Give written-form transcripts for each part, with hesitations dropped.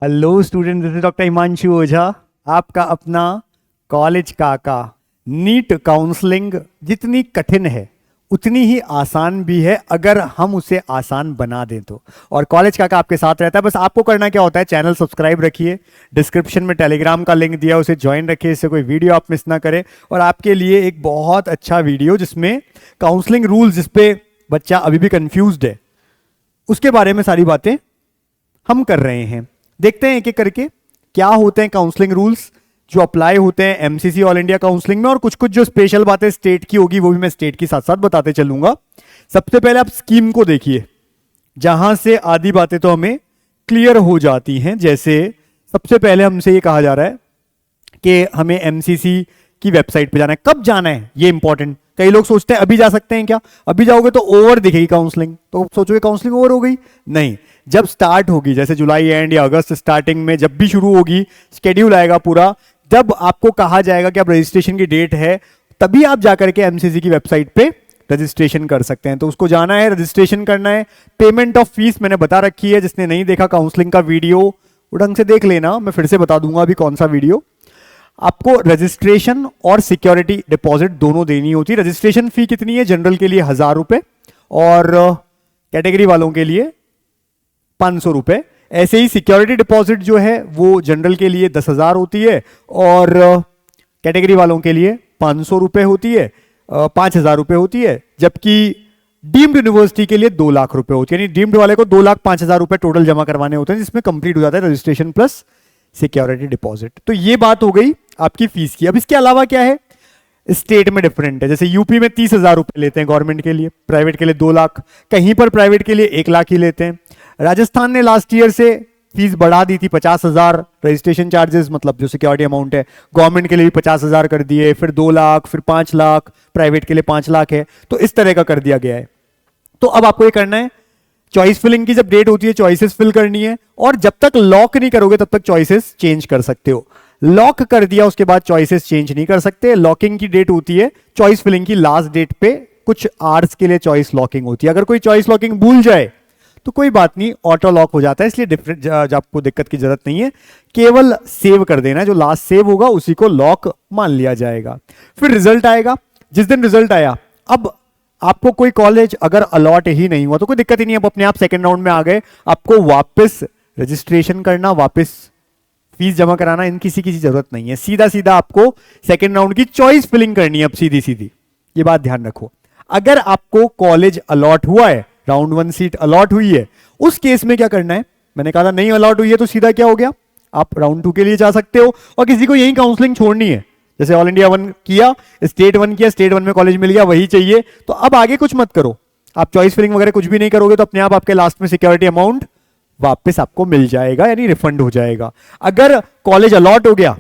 Hello student, this is doctor Himanshu Ojha, आपका अपना college काका। नीट काउंसलिंग जितनी कठिन है उतनी ही आसान भी है अगर हम उसे आसान बना दें तो। और कॉलेज काका आपके साथ रहता है। बस आपको करना क्या होता है, चैनल सब्सक्राइब रखिए, डिस्क्रिप्शन में टेलीग्राम का लिंक दिया उसे ज्वाइन रखिए, इससे कोई वीडियो आप मिस ना करें। और आपके लिए एक बहुत अच्छा वीडियो जिसमें काउंसलिंग रूल्स, जिसपे बच्चा अभी भी कंफ्यूज्ड है, उसके बारे में सारी बातें हम कर रहे हैं। देखते हैं एक एक करके क्या होते हैं काउंसलिंग रूल्स जो अप्लाई होते हैं एमसीसी ऑल इंडिया काउंसलिंग में, और कुछ कुछ जो स्पेशल बातें स्टेट की होगी वो भी मैं स्टेट के साथ साथ बताते चलूंगा। सबसे पहले आप स्कीम को देखिए, जहां से आधी बातें तो हमें क्लियर हो जाती हैं। जैसे सबसे पहले हमसे ये कहा जा रहा है कि हमें एमसीसी की वेबसाइट पे जाना है। कब जाना है ये इंपॉर्टेंट। कई लोग सोचते हैं अभी जा सकते हैं क्या, अभी जाओगे तो ओवर दिखेगी काउंसलिंग, तो सोचोगे काउंसलिंग ओवर हो गई। नहीं, जब स्टार्ट होगी, जैसे जुलाई एंड या अगस्त स्टार्टिंग में जब भी शुरू होगी, शेड्यूल आएगा पूरा, जब आपको कहा जाएगा कि अब रजिस्ट्रेशन की डेट है, तभी आप जाकर के एमसीसी की वेबसाइट पे रजिस्ट्रेशन कर सकते हैं। तो उसको जाना है, रजिस्ट्रेशन करना है। पेमेंट ऑफ फीस मैंने बता रखी है, जिसने नहीं देखा काउंसलिंग का वीडियो वो ढंग से देख लेना, मैं फिर से बता दूंगा अभी कौन सा वीडियो। आपको रजिस्ट्रेशन और सिक्योरिटी डिपॉजिट दोनों देनी होती है। रजिस्ट्रेशन फी कितनी है, जनरल के लिए 1000 रुपए और कैटेगरी वालों के लिए 500 रुपए। ऐसे ही सिक्योरिटी डिपॉजिट जो है वो जनरल के लिए 10,000 होती है और कैटेगरी वालों के लिए 500 रुपए होती है, 5,000 रुपए होती है। जबकि डीम्ड यूनिवर्सिटी के लिए 2 लाख रुपए होती है, यानी डीम्ड वाले को 2,05,000 रुपए टोटल जमा करवाने होते हैं, जिसमें कंप्लीट हो जाता है रजिस्ट्रेशन प्लस सिक्योरिटी डिपॉजिट। तो ये बात हो गई आपकी फीस की। अब इसके अलावा क्या है, स्टेट में डिफरेंट है। जैसे यूपी में 30,000 रुपए लेते हैं गवर्नमेंट के लिए, प्राइवेट के लिए 2 लाख, कहीं पर प्राइवेट के लिए 1 लाख ही लेते हैं। राजस्थान ने लास्ट ईयर से फीस बढ़ा दी थी 50,000 रजिस्ट्रेशन चार्जेस, मतलब जो सिक्योरिटी अमाउंट है, गवर्नमेंट के लिए भी 50,000 कर दिए, फिर 2 लाख, फिर 5 लाख, प्राइवेट के लिए 5 लाख है, तो इस तरह का कर दिया गया है। तो अब आपको ये करना है, चॉइस फिलिंग की जब डेट होती है चॉइसेस फिल करनी है, और जब तक लॉक नहीं करोगे तब तक चॉइसेस चेंज कर सकते हो। लॉक कर दिया उसके बाद चॉइसेस चेंज नहीं कर सकते। लॉकिंग की डेट होती है चॉइस फिलिंग की लास्ट डेट पे, कुछ आवर्स के लिए चॉइस लॉकिंग होती है। अगर कोई चॉइस लॉकिंग भूल जाए तो कोई बात नहीं, ऑटो लॉक हो जाता है, इसलिए डिफरेंट आपको दिक्कत की जरूरत नहीं है। केवल सेव कर देना है, जो लास्ट सेव होगा उसी को लॉक मान लिया जाएगा। फिर रिजल्ट आएगा। जिस दिन रिजल्ट आया, अब आपको कोई कॉलेज अगर अलॉट ही नहीं हुआ तो कोई दिक्कत ही नहीं, अब अपने आप सेकंड राउंड में आ गए। आपको वापस रजिस्ट्रेशन करना, वापस फीस जमा कराना, इन किसी की जरूरत नहीं है। सीधा सीधा आपको सेकंड राउंड की चॉइस फिलिंग करनी है, अब सीधी सीधी। ये बात ध्यान रखो। अगर आपको कॉलेज अलॉट हुआ है, राउंड 1 सीट अलॉट हुई है, उस केस में क्या करना है, मैंने कहा था नहीं अलॉट हुई है तो सीधा क्या हो गया, आप राउंड 2 के लिए जा सकते हो। और किसी को यही काउंसलिंग छोड़नी है, जैसे ऑल इंडिया 1 किया, स्टेट 1 किया, स्टेट 1 में कॉलेज मिल गया, वही चाहिए, तो अब आगे कुछ मत करो। आप चॉइस फिलिंग वगैरह कुछ भी नहीं करोगे तो अपने आप आपके लास्ट में सिक्योरिटी अमाउंट वापस आपको मिल जाएगा, यानी रिफंड हो जाएगा। अगर कॉलेज अलॉट हो गया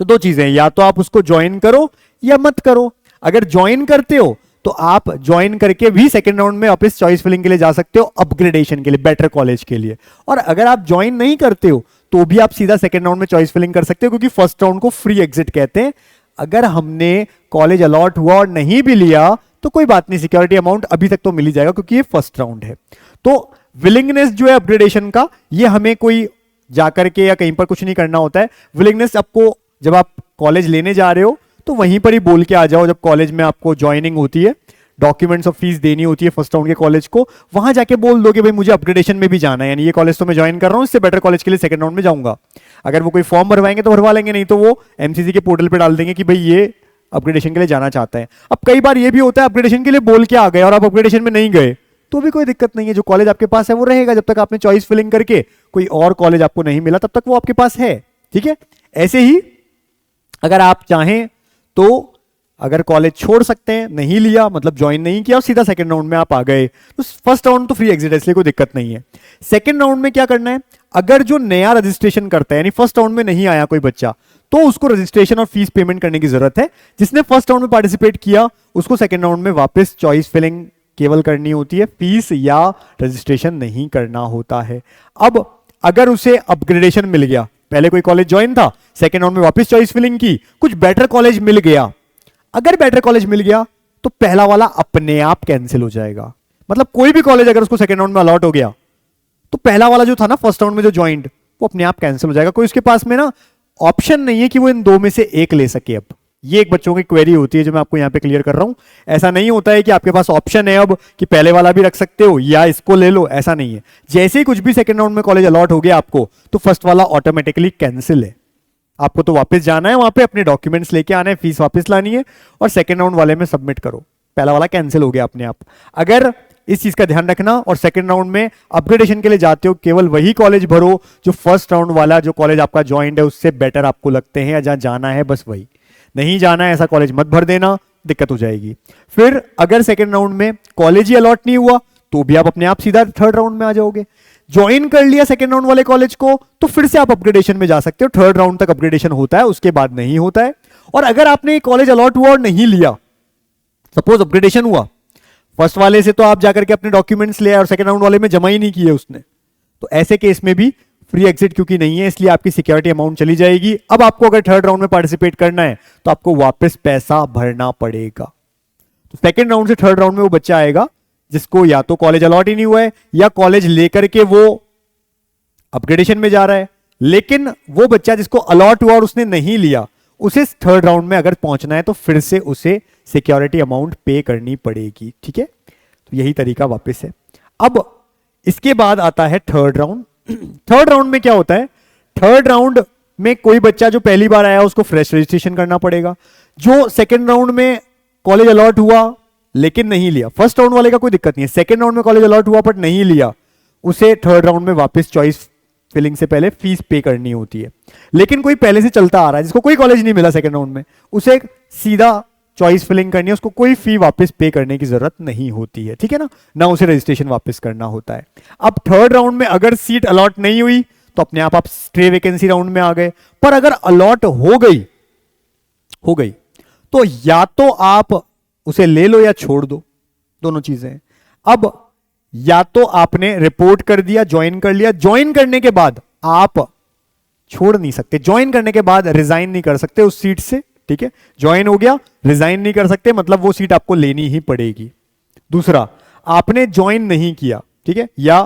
तो 2 चीजें, या तो आप उसको ज्वाइन करो या मत करो। अगर ज्वाइन करते हो तो आप ज्वाइन करके भी सेकंड राउंड में वापस चॉइस फिलिंग के लिए जा सकते हो, अपग्रेडेशन के लिए, बेटर कॉलेज के लिए। और अगर आप ज्वाइन नहीं करते हो तो भी आप सीधा सेकंड राउंड में चॉइस फिलिंग कर सकते हो, क्योंकि फर्स्ट राउंड को फ्री एग्जिट कहते हैं। अगर हमने कॉलेज अलॉट हुआ और नहीं भी लिया तो कोई बात नहीं, सिक्योरिटी अमाउंट अभी तक तो मिल ही जाएगा, क्योंकि ये फर्स्ट राउंड है। तो विलिंगनेस जो है अपग्रेडेशन का, ये हमें कोई जाकर के या कहीं पर कुछ नहीं करना होता है। विलिंगनेस आपको जब आप कॉलेज लेने जा रहे हो तो वहीं पर ही बोल के आ जाओ। जब कॉलेज में आपको ज्वाइनिंग होती है, डॉक्यूमेंट्स ऑफ फीस देनी होती है फर्स्ट राउंड के कॉलेज को, वहां जाके बोल दो कि भाई मुझे अपग्रेडेशन में भी जाना है, यानी ये कॉलेज तो मैं ज्वाइन कर रहा हूं, इससे बेटर कॉलेज के लिए सेकंड राउंड में जाऊंगा। अगर वो कोई फॉर्म भरवाएंगे तो भरवा लेंगे, नहीं तो वो एमसीसी के पोर्टल पे डाल देंगे कि भाई ये अपग्रेडेशन के लिए जाना चाहता है। अब कई बार ये भी होता है अपग्रेडेशन के लिए बोल के आ गए और आप अपग्रेडेशन में नहीं गए, तो भी कोई दिक्कत नहीं है, जो कॉलेज आपके पास है वो रहेगा। जब तक आपने चॉइस फिलिंग करके कोई और कॉलेज आपको नहीं मिला तब तक वो आपके पास है, ठीक है। ऐसे ही अगर आप चाहें तो अगर कॉलेज छोड़ सकते हैं, नहीं लिया मतलब ज्वाइन नहीं किया और सीधा सेकंड राउंड में आप आ गए, तो फर्स्ट राउंड तो फ्री एग्जिट है, इसलिए कोई दिक्कत नहीं है। सेकंड राउंड में क्या करना है, अगर जो नया रजिस्ट्रेशन करता है, यानी फर्स्ट राउंड में नहीं आया कोई बच्चा, तो उसको रजिस्ट्रेशन और फीस पेमेंट करने की जरूरत है। जिसने फर्स्ट राउंड में पार्टिसिपेट किया उसको सेकंड राउंड में वापस चॉइस फिलिंग केवल करनी होती है, फीस या रजिस्ट्रेशन नहीं करना होता है। अब अगर उसे अपग्रेडेशन मिल गया, पहले कोई कॉलेज ज्वाइन था, सेकंड राउंड में वापस चॉइस फिलिंग की, कुछ बेटर कॉलेज मिल गया, अगर बेटर कॉलेज मिल गया तो पहला वाला अपने आप कैंसिल हो जाएगा। मतलब कोई भी कॉलेज अगर उसको सेकंड राउंड में अलॉट हो गया तो पहला वाला जो था ना फर्स्ट राउंड में जो ज्वाइंट, वो अपने आप कैंसिल हो जाएगा। कोई उसके पास में ना ऑप्शन नहीं है कि वो इन दो में से एक ले सके। अब ये एक बच्चों की क्वेरी होती है जो मैं आपको यहाँ पे क्लियर कर रहा हूं। ऐसा नहीं होता है कि आपके पास ऑप्शन है अब कि पहले वाला भी रख सकते हो या इसको ले लो, ऐसा नहीं है। जैसे ही कुछ भी सेकंड राउंड में कॉलेज अलॉट हो गया आपको, तो फर्स्ट वाला ऑटोमेटिकली कैंसिल है। आपको तो वापस जाना है, वहां पे अपने डॉक्यूमेंट्स लेके आने हैं, फीस वापस लानी है और सेकंड राउंड वाले में सबमिट करो। पहला वाला कैंसिल हो गया अपने आप। अगर इस चीज का ध्यान रखना, और सेकंड राउंड में अपग्रेडेशन के लिए जाते हो केवल वही कॉलेज भरो जो फर्स्ट राउंड वाला जो कॉलेज आपका ज्वाइंट है उससे बेटर आपको लगते हैं या जहां जाना है बस वही। नहीं जाना है ऐसा कॉलेज मत भर देना, दिक्कत हो जाएगी। फिर अगर सेकंड राउंड में कॉलेज ही अलॉट नहीं हुआ तो भी आप अपने आप सीधा थर्ड राउंड में आ जाओगे। ज्वाइन कर लिया सेकंड राउंड वाले कॉलेज को तो फिर से आप अपग्रेडेशन में जा सकते हो। थर्ड राउंड तक अपग्रेडेशन होता है, उसके बाद नहीं होता है। और अगर आपने कॉलेज अलॉट हुआ और नहीं लिया, सपोज अपग्रेडेशन हुआ, फर्स्ट वाले से तो आप जाकर के अपने डॉक्यूमेंट्स ले आए और सेकंड राउंड वाले में जमा ही नहीं किए उसने, तो ऐसे केस में भी फ्री एग्जिट क्योंकि नहीं है इसलिए आपकी सिक्योरिटी अमाउंट चली जाएगी। अब आपको अगर थर्ड राउंड में पार्टिसिपेट करना है तो आपको वापस पैसा भरना पड़ेगा। तो सेकंड राउंड से थर्ड राउंड में वो बच्चा आएगा जिसको या तो कॉलेज अलॉट ही नहीं हुआ है या कॉलेज लेकर के वो अपग्रेडेशन में जा रहा है, लेकिन वो बच्चा जिसको अलॉट हुआ और उसने नहीं लिया, उसे थर्ड राउंड में अगर पहुंचना है तो फिर से उसे सिक्योरिटी अमाउंट पे करनी पड़ेगी। ठीक है, तो यही तरीका वापस है। अब इसके बाद आता है थर्ड राउंड। थर्ड राउंड में क्या होता है, थर्ड राउंड में कोई बच्चा जो पहली बार आया उसको फ्रेश रजिस्ट्रेशन करना पड़ेगा। जो सेकेंड राउंड में कॉलेज अलॉट हुआ लेकिन नहीं लिया, फर्स्ट राउंड वाले का कोई दिक्कत नहीं है, सेकेंड राउंड में कॉलेज अलॉट हुआ बट नहीं लिया, उसे थर्ड राउंड में वापस चॉइस फिलिंग से पहले फीस पे करनी होती है। लेकिन कोई पहले से चलता आ रहा है जिसको कोई कॉलेज नहीं मिला सेकेंड राउंड में, उसे सीधा चॉइस फिलिंग करनी है, उसको कोई फी वापस पे करने की जरूरत नहीं होती है। ठीक है ना, ना उसे रजिस्ट्रेशन वापस करना होता है। अब थर्ड राउंड में अगर सीट अलॉट नहीं हुई तो अपने आप स्ट्रे वैकेंसी राउंड में आ गए। पर अगर अलॉट हो गई तो या तो आप उसे ले लो या छोड़ दो, दोनों चीजें। अब या तो आपने रिपोर्ट कर दिया, ज्वाइन कर लिया, ज्वाइन करने के बाद आप छोड़ नहीं सकते, ज्वाइन करने के बाद रिजाइन नहीं कर सकते उस सीट से। ठीक है, ज्वाइन हो गया, रिजाइन नहीं कर सकते, मतलब वो सीट आपको लेनी ही पड़ेगी। दूसरा, आपने ज्वाइन नहीं किया, ठीक है, या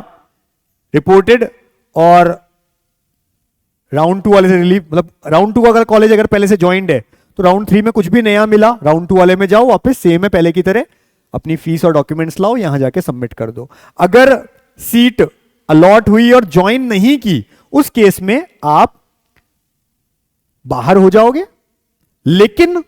रिपोर्टेड और राउंड 2 वाले से रिलीव, मतलब राउंड 2 का अगर कॉलेज अगर पहले से ज्वाइंड है तो राउंड 3 में कुछ भी नया मिला, राउंड 2 वाले में जाओ, वापस सेम है पहले की तरह, अपनी फीस और डॉक्यूमेंट्स लाओ, यहां जाके सबमिट कर दो। अगर सीट अलॉट हुई और ज्वाइन नहीं की, उस केस में आप बाहर हो जाओगे, लेकिन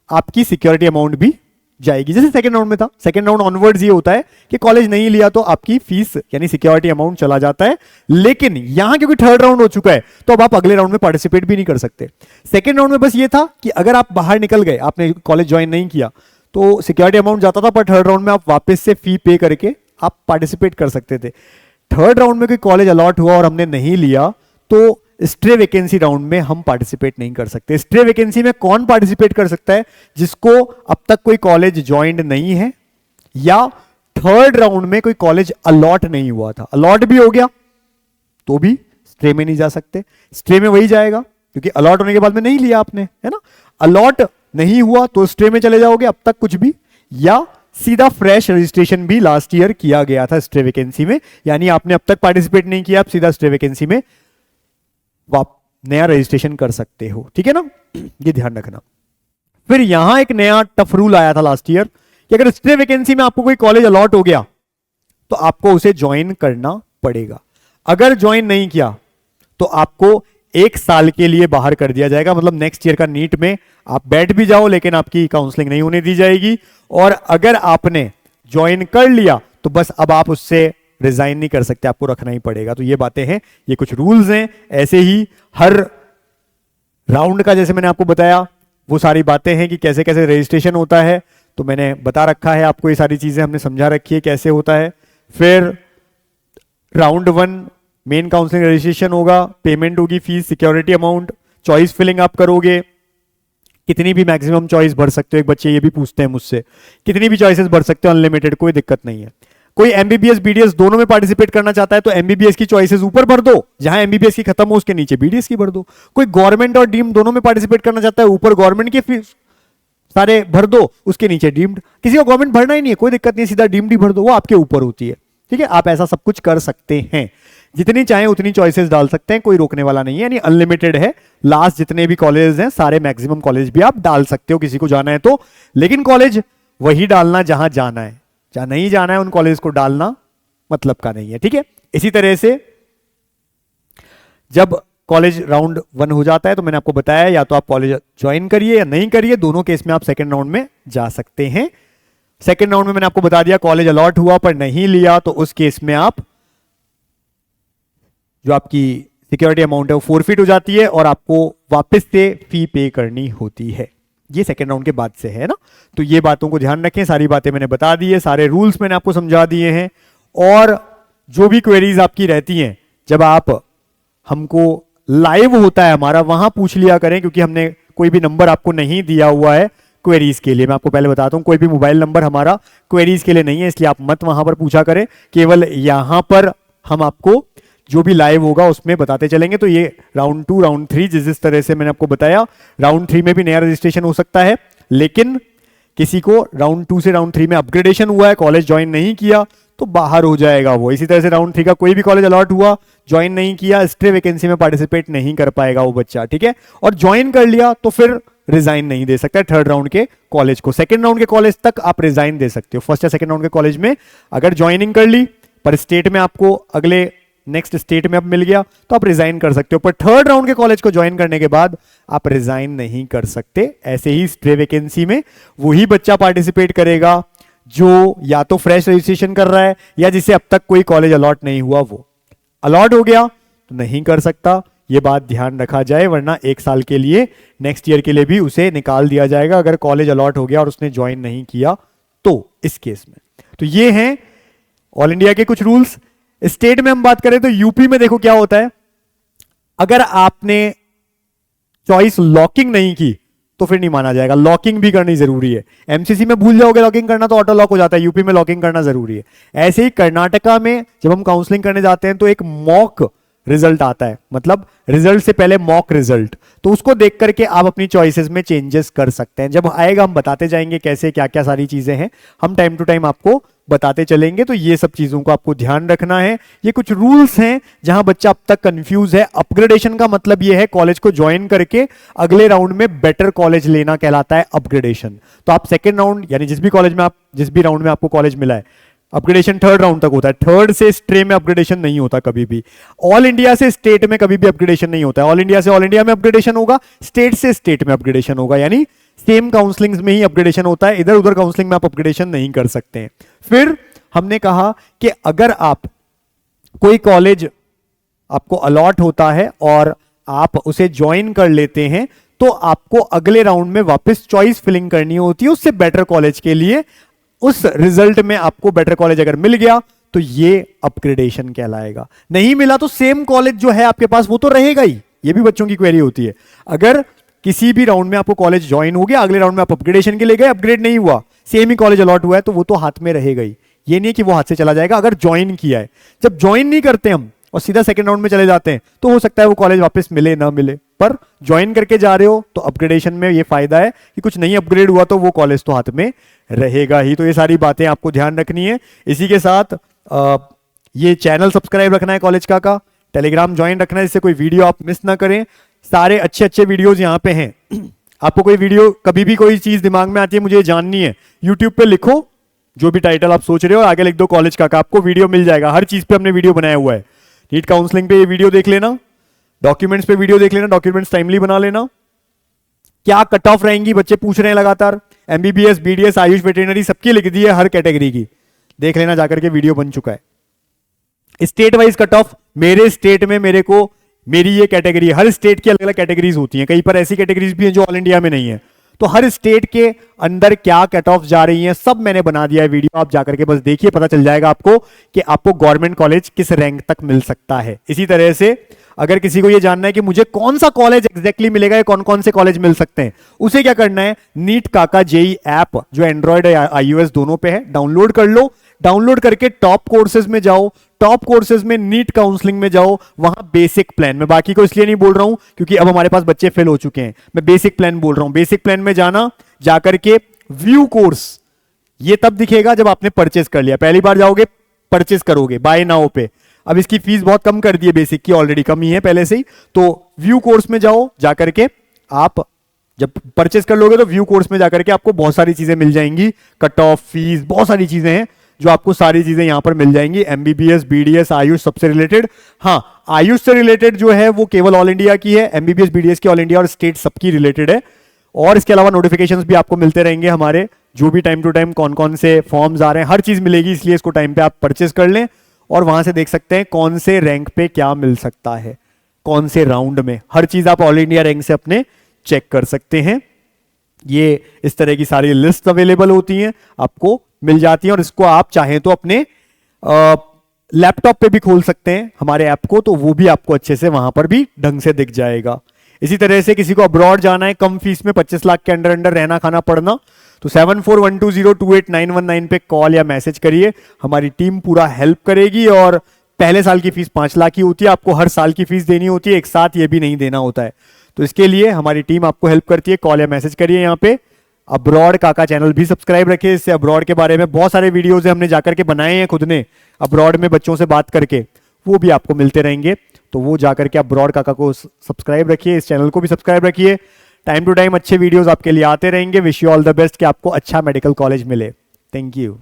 आपकी सिक्योरिटी अमाउंट भी जाएगी, जैसे सेकंड राउंड में था। सेकंड राउंड ऑनवर्ड्स ये होता है कि कॉलेज नहीं लिया तो आपकी फीस यानी सिक्योरिटी अमाउंट चला जाता है, लेकिन यहां क्योंकि थर्ड राउंड हो चुका है तो अब आप अगले राउंड में पार्टिसिपेट भी नहीं कर सकते। सेकंड राउंड में बस ये था कि अगर आप बाहर निकल गए, आपने कॉलेज ज्वाइन नहीं किया, तो सिक्योरिटी अमाउंट जाता था, पर थर्ड राउंड में आप वापस से फी पे करके आप पार्टिसिपेट कर सकते थे। थर्ड राउंड में कोई कॉलेज अलॉट हुआ और हमने नहीं लिया तो स्ट्रे वैकेंसी राउंड में हम पार्टिसिपेट नहीं कर सकते। स्ट्रे वैकेंसी में कौन पार्टिसिपेट कर सकता है, जिसको अब तक कोई कॉलेज ज्वाइंड नहीं है या थर्ड राउंड में कोई कॉलेज अलॉट नहीं हुआ था, अलॉट भी हो गया तो भी स्ट्रे में नहीं जा सकते। स्ट्रे में वही जाएगा क्योंकि अलॉट होने के बाद में नहीं लिया आपने, है ना। अलॉट नहीं हुआ तो स्ट्रे में चले जाओगे अब तक कुछ भी, या सीधा फ्रेश रजिस्ट्रेशन भी लास्ट ईयर किया गया था स्ट्रे वैकेंसी में, यानी आपने अब तक पार्टिसिपेट नहीं किया, आप सीधा स्ट्रे वैकेंसी में नया रजिस्ट्रेशन कर सकते हो। ठीक है ना, ये ध्यान रखना। फिर यहां एक नया टफ रूल आया था लास्ट ईयर कि अगर स्ट्रे वैकेंसी में आपको कोई कॉलेज अलॉट हो गया तो आपको उसे ज्वाइन करना पड़ेगा। अगर ज्वाइन नहीं किया तो आपको 1 साल के लिए बाहर कर दिया जाएगा, मतलब नेक्स्ट ईयर का नीट में आप बैठ भी जाओ लेकिन आपकी काउंसलिंग नहीं होने दी जाएगी। और अगर आपने ज्वाइन कर लिया तो बस अब आप उससे रिजाइन नहीं कर सकते, आपको रखना ही पड़ेगा। तो ये बातें हैं, ये कुछ रूल्स हैं। ऐसे ही हर राउंड का जैसे मैंने आपको बताया वो सारी बातें हैं कि कैसे कैसे रजिस्ट्रेशन होता है, तो मैंने बता रखा है आपको, ये सारी चीजें हमने समझा रखी है कैसे होता है। फिर राउंड 1 मेन काउंसलिंग रजिस्ट्रेशन होगा, पेमेंट होगी, fees, security amount, choice filling आप करोगे, कितनी भी मैक्सिमम चॉइस भर सकते हो। एक बच्चे ये भी पूछते हैं मुझसे, कितनी भी चॉइसेस भर सकते हो, अनलिमिटेड, कोई दिक्कत नहीं है। कोई एमबीबीएस बीडीएस दोनों में पार्टिसिपेट करना चाहता है तो एमबीबीएस की चॉइसेस ऊपर भर दो, जहां एमबीबीएस की खत्म हो उसके नीचे बीडीएस की भर दो। कोई गवर्नमेंट और डीम्ड दोनों में पार्टिसिपेट करना चाहता है, ऊपर गवर्नमेंट के फीस सारे भर दो, उसके नीचे डीम्ड। किसी को गवर्नमेंट भरना ही नहीं है, कोई दिक्कत नहीं, सीधा डीम्ड ही भर दो, वो आपके ऊपर होती है। ठीक है, आप ऐसा सब कुछ कर सकते हैं। जितनी चाहें उतनी चॉइसेस डाल सकते हैं, कोई रोकने वाला नहीं है, यानी अनलिमिटेड है। लास्ट जितने भी कॉलेज हैं सारे मैक्सिमम कॉलेज भी आप डाल सकते हो किसी को जाना है तो, लेकिन कॉलेज वही डालना जहां जाना है, जहां नहीं जाना है उन कॉलेज को डालना मतलब का नहीं है, ठीक है। इसी तरह से जब कॉलेज राउंड 1 हो जाता है तो मैंने आपको बताया या तो आप कॉलेज ज्वाइन करिए या नहीं करिए, दोनों केस में आप सेकंड राउंड में जा सकते हैं। सेकंड राउंड में मैंने आपको बता दिया कॉलेज अलॉट हुआ पर नहीं लिया तो उस केस में आप जो आपकी सिक्योरिटी अमाउंट है वो फोरफिट हो जाती है और आपको वापस से फी पे करनी होती है। ये सेकंड राउंड के बाद से है ना, तो ये बातों को ध्यान रखें। सारी बातें मैंने बता दी है, सारे रूल्स मैंने आपको समझा दिए हैं, और जो भी क्वेरीज आपकी रहती हैं जब आप हमको लाइव होता है हमारा वहां पूछ लिया करें, क्योंकि हमने कोई भी नंबर आपको नहीं दिया हुआ है क्वेरीज के लिए। मैं आपको पहले बताता हूं कोई भी मोबाइल नंबर हमारा क्वेरीज के लिए नहीं है, इसलिए आप मत वहां पर पूछा करें। केवल यहां पर हम आपको जो भी लाइव होगा उसमें बताते चलेंगे। तो ये राउंड 2 राउंड 3 जिस तरह से मैंने आपको बताया, राउंड 3 में भी नया रजिस्ट्रेशन हो सकता है, लेकिन किसी को राउंड 2 से राउंड 3 में अपग्रेडेशन हुआ है, कॉलेज ज्वाइन नहीं किया तो बाहर हो जाएगा वो। इसी तरह से राउंड 3 का कोई भी कॉलेज अलॉट हुआ, ज्वाइन नहीं किया, स्ट्रे वैकेंसी में पार्टिसिपेट नहीं कर पाएगा वो बच्चा, ठीक है। और ज्वाइन कर लिया तो फिर रिजाइन नहीं दे सकता थर्ड राउंड के कॉलेज को। सेकंड राउंड के कॉलेज तक आप रिजाइन दे सकते हो। फर्स्ट या सेकंड राउंड के कॉलेज में अगर ज्वाइनिंग कर ली पर स्टेट में आपको अगले नेक्स्ट स्टेट में अब मिल गया तो आप रिजाइन कर सकते हो, पर थर्ड राउंड के कॉलेज को ज्वाइन करने के बाद आप रिजाइन नहीं कर सकते। ऐसे ही स्ट्रे वैकेंसी में वही बच्चा पार्टिसिपेट करेगा जो या तो फ्रेश रजिस्ट्रेशन कर रहा है या जिसे अब तक कोई कॉलेज अलॉट नहीं हुआ। वो अलॉट हो गया तो नहीं कर सकता, ये बात ध्यान रखा जाए, वरना 1 साल के लिए नेक्स्ट ईयर के लिए भी उसे निकाल दिया जाएगा अगर कॉलेज अलॉट हो गया और उसने ज्वाइन नहीं किया तो। इस केस में तो ये हैं ऑल इंडिया के कुछ रूल्स। स्टेट में हम बात करें तो यूपी में देखो क्या होता है, अगर आपने चॉइस लॉकिंग नहीं की तो फिर नहीं माना जाएगा, लॉकिंग भी करनी जरूरी है। एमसीसी में भूल जाओगे लॉकिंग करना तो ऑटो लॉक हो जाता है, यूपी में लॉकिंग करना जरूरी है। ऐसे ही कर्नाटका में जब हम काउंसलिंग करने जाते हैं तो एक मॉक रिजल्ट आता है, मतलब रिजल्ट से पहले मॉक रिजल्ट, तो उसको देख करके आप अपनी चॉइसेस में चेंजेस कर सकते हैं। जब आएगा हम बताते जाएंगे कैसे क्या क्या सारी चीजें हैं, हम टाइम टू टाइम आपको बताते चलेंगे। तो ये सब चीजों को आपको ध्यान रखना है। ये कुछ रूल्स हैं जहां बच्चा अब तक कंफ्यूज है। अपग्रेडेशन का मतलब ये है कॉलेज को ज्वाइन करके अगले राउंड में बेटर कॉलेज लेना कहलाता है अपग्रेडेशन। तो आप सेकेंड राउंड यानी जिस भी कॉलेज में आप जिस भी राउंड में आपको कॉलेज मिला है, अपग्रेडेशन थर्ड राउंड तक होता है। थर्ड से स्ट्रे में अपग्रेडेशन नहीं होता कभी भी। ऑल इंडिया से स्टेट में कभी भी अपग्रेडेशन नहीं होता है। ऑल इंडिया से ऑल इंडिया में अपग्रेडेशन होगा, स्टेट से स्टेट में अपग्रेडेशन होगा, यानी सेम काउंसलिंग में ही अपग्रेडेशन होता है। इधर उधर काउंसलिंग में आप अपग्रेडेशन नहीं कर सकते हैं। फिर हमने कहा कि अगर आप कोई कॉलेज आपको अलॉट होता है और आप उसे ज्वाइन कर लेते हैं तो आपको अगले राउंड में वापस चॉइस फिलिंग करनी होती है उससे बेटर कॉलेज के लिए। उस रिजल्ट में आपको बेटर कॉलेज अगर मिल गया तो ये अपग्रेडेशन कहलाएगा। नहीं मिला तो सेम कॉलेज जो है आपके पास वो तो रहेगा ही। ये भी बच्चों की क्वेरी होती है, अगर किसी भी राउंड में आपको कॉलेज ज्वाइन हो गया, अगले राउंड में आप अपग्रेडेशन के लिए गए, अपग्रेड नहीं हुआ, सेम ही कॉलेज अलॉट हुआ है, तो वो तो हाथ में रहेगा ही। ये नहीं कि वो हाथ से चला जाएगा अगर ज्वाइन किया है। जब ज्वाइन नहीं करते हम और सीधा सेकंड राउंड में चले जाते हैं तो हो सकता है वो कॉलेज वापस मिले ना मिले, पर ज्वाइन करके जा रहे हो तो अपग्रेडेशन में ये फायदा है कि कुछ नहीं अपग्रेड हुआ तो वो कॉलेज तो हाथ में रहेगा ही। तो ये सारी बातें आपको ध्यान रखनी है। इसी के साथ ये चैनल सब्सक्राइब रखना है कॉलेज का, टेलीग्राम ज्वाइन रखना है जिससे कोई वीडियो आप मिस ना करें। सारे अच्छे अच्छे वीडियोज यहाँ पे हैं। आपको कोई वीडियो कभी भी कोई चीज दिमाग में आती है मुझे जाननी है, यूट्यूब पे लिखो जो भी टाइटल आप सोच रहे हो, आगे लिख दो कॉलेज का, आपको वीडियो मिल जाएगा। हर चीज पे हमने वीडियो बनाया हुआ है। नीट काउंसलिंग पे ये वीडियो देख लेना, डॉक्यूमेंट्स पे वीडियो देख लेना, डॉक्यूमेंट्स टाइमली बना लेना। क्या कट ऑफ रहेंगी बच्चे पूछ रहे हैं लगातार, एमबीबीएस, बीडीएस, आयुष, वेटरनरी सबकी लिख दी है, हर कैटेगरी की देख लेना जाकर के, वीडियो बन चुका है। स्टेट वाइज कट ऑफ, मेरे स्टेट में मेरे को मेरी ये कैटेगरी, हर स्टेट की अलग अलग कैटेगरीज होती हैं, कहीं पर ऐसी कैटेगरीज भी हैं जो ऑल इंडिया में नहीं है। तो हर स्टेट के अंदर क्या कट ऑफ जा रही हैं सब मैंने बना दिया है वीडियो, आप जाकर के बस देखिए, पता चल जाएगा आपको कि आपको गवर्नमेंट कॉलेज किस रैंक तक मिल सकता है। इसी तरह से अगर किसी को यह जानना है कि मुझे कौन सा कॉलेज एग्जैक्टली मिलेगा या कौन कौन से कॉलेज मिल सकते हैं, उसे क्या करना है, नीट काका जेई ऐप जो एंड्रॉयड या आईओएस दोनों पे है, डाउनलोड कर लो। डाउनलोड करके टॉप कोर्सेज में जाओ, टॉप कोर्सेज में नीट काउंसलिंग में जाओ, वहां बेसिक प्लान, मैं बाकी को इसलिए नहीं बोल रहा हूं क्योंकि अब हमारे पास बच्चे फेल हो चुके हैं, मैं बेसिक प्लान बोल रहा हूं। बेसिक प्लान में जाना, जाकर के व्यू कोर्स, ये तब दिखेगा जब आपने परचेस कर लिया। पहली बार जाओगे परचेस करोगे बाय नाउ पे, अब इसकी फीस बहुत कम कर दी है, बेसिक की ऑलरेडी कम ही है पहले से ही। तो व्यू कोर्स में जाओ, जाकर के आप जब परचेस कर लोगे तो व्यू कोर्स में जाकर के आपको बहुत सारी चीजें मिल जाएंगी, कट ऑफ, फीस, बहुत सारी चीजें हैं जो आपको सारी चीजें यहां पर मिल जाएंगी। एमबीबीएस, बीडीएस, आयुष सबसे रिलेटेड। हाँ, आयुष से रिलेटेड जो है वो केवल ऑल इंडिया की है, एमबीबीएस बीडीएस की ऑल इंडिया और स्टेट सबकी रिलेटेड है। और इसके अलावा नोटिफिकेशंस भी आपको मिलते रहेंगे हमारे, जो भी टाइम टू टाइम कौन कौन से फॉर्म्स आ रहे हैं, हर चीज मिलेगी। इसलिए इसको टाइम पे आप परचेस कर लें और वहां से देख सकते हैं कौन से रैंक पे क्या मिल सकता है, कौन से राउंड में, हर चीज आप ऑल इंडिया रैंक से अपने चेक कर सकते हैं। ये इस तरह की सारी लिस्ट अवेलेबल होती हैं, आपको मिल जाती हैं। और इसको आप चाहें तो अपने लैपटॉप पे भी खोल सकते हैं हमारे ऐप को, तो वो भी आपको अच्छे से वहां पर भी ढंग से दिख जाएगा। इसी तरह से किसी को अब्रॉड जाना है, कम फीस में 25 लाख के अंडर अंडर रहना खाना पड़ना, तो 7412028919 पे कॉल या मैसेज करिए, हमारी टीम पूरा हेल्प करेगी। और पहले साल की फीस 5 लाख की होती है, आपको हर साल की फीस देनी होती है, एक साथ ये भी नहीं देना होता है। तो इसके लिए हमारी टीम आपको हेल्प करती है, कॉल या मैसेज करिए यहाँ पे। अब्रॉड काका चैनल भी सब्सक्राइब रखिए, इससे अब्रॉड के बारे में बहुत सारे वीडियोज हमने जाकर के बनाए हैं खुद ने, अब्रॉड में बच्चों से बात करके, वो भी आपको मिलते रहेंगे। तो वो जाकर के अब्रॉड काका को सब्सक्राइब रखिए, इस चैनल को भी सब्सक्राइब रखिए। टाइम टू टाइम अच्छे वीडियोस आपके लिए आते रहेंगे। Wish you all the best कि आपको अच्छा मेडिकल कॉलेज मिले। Thank you.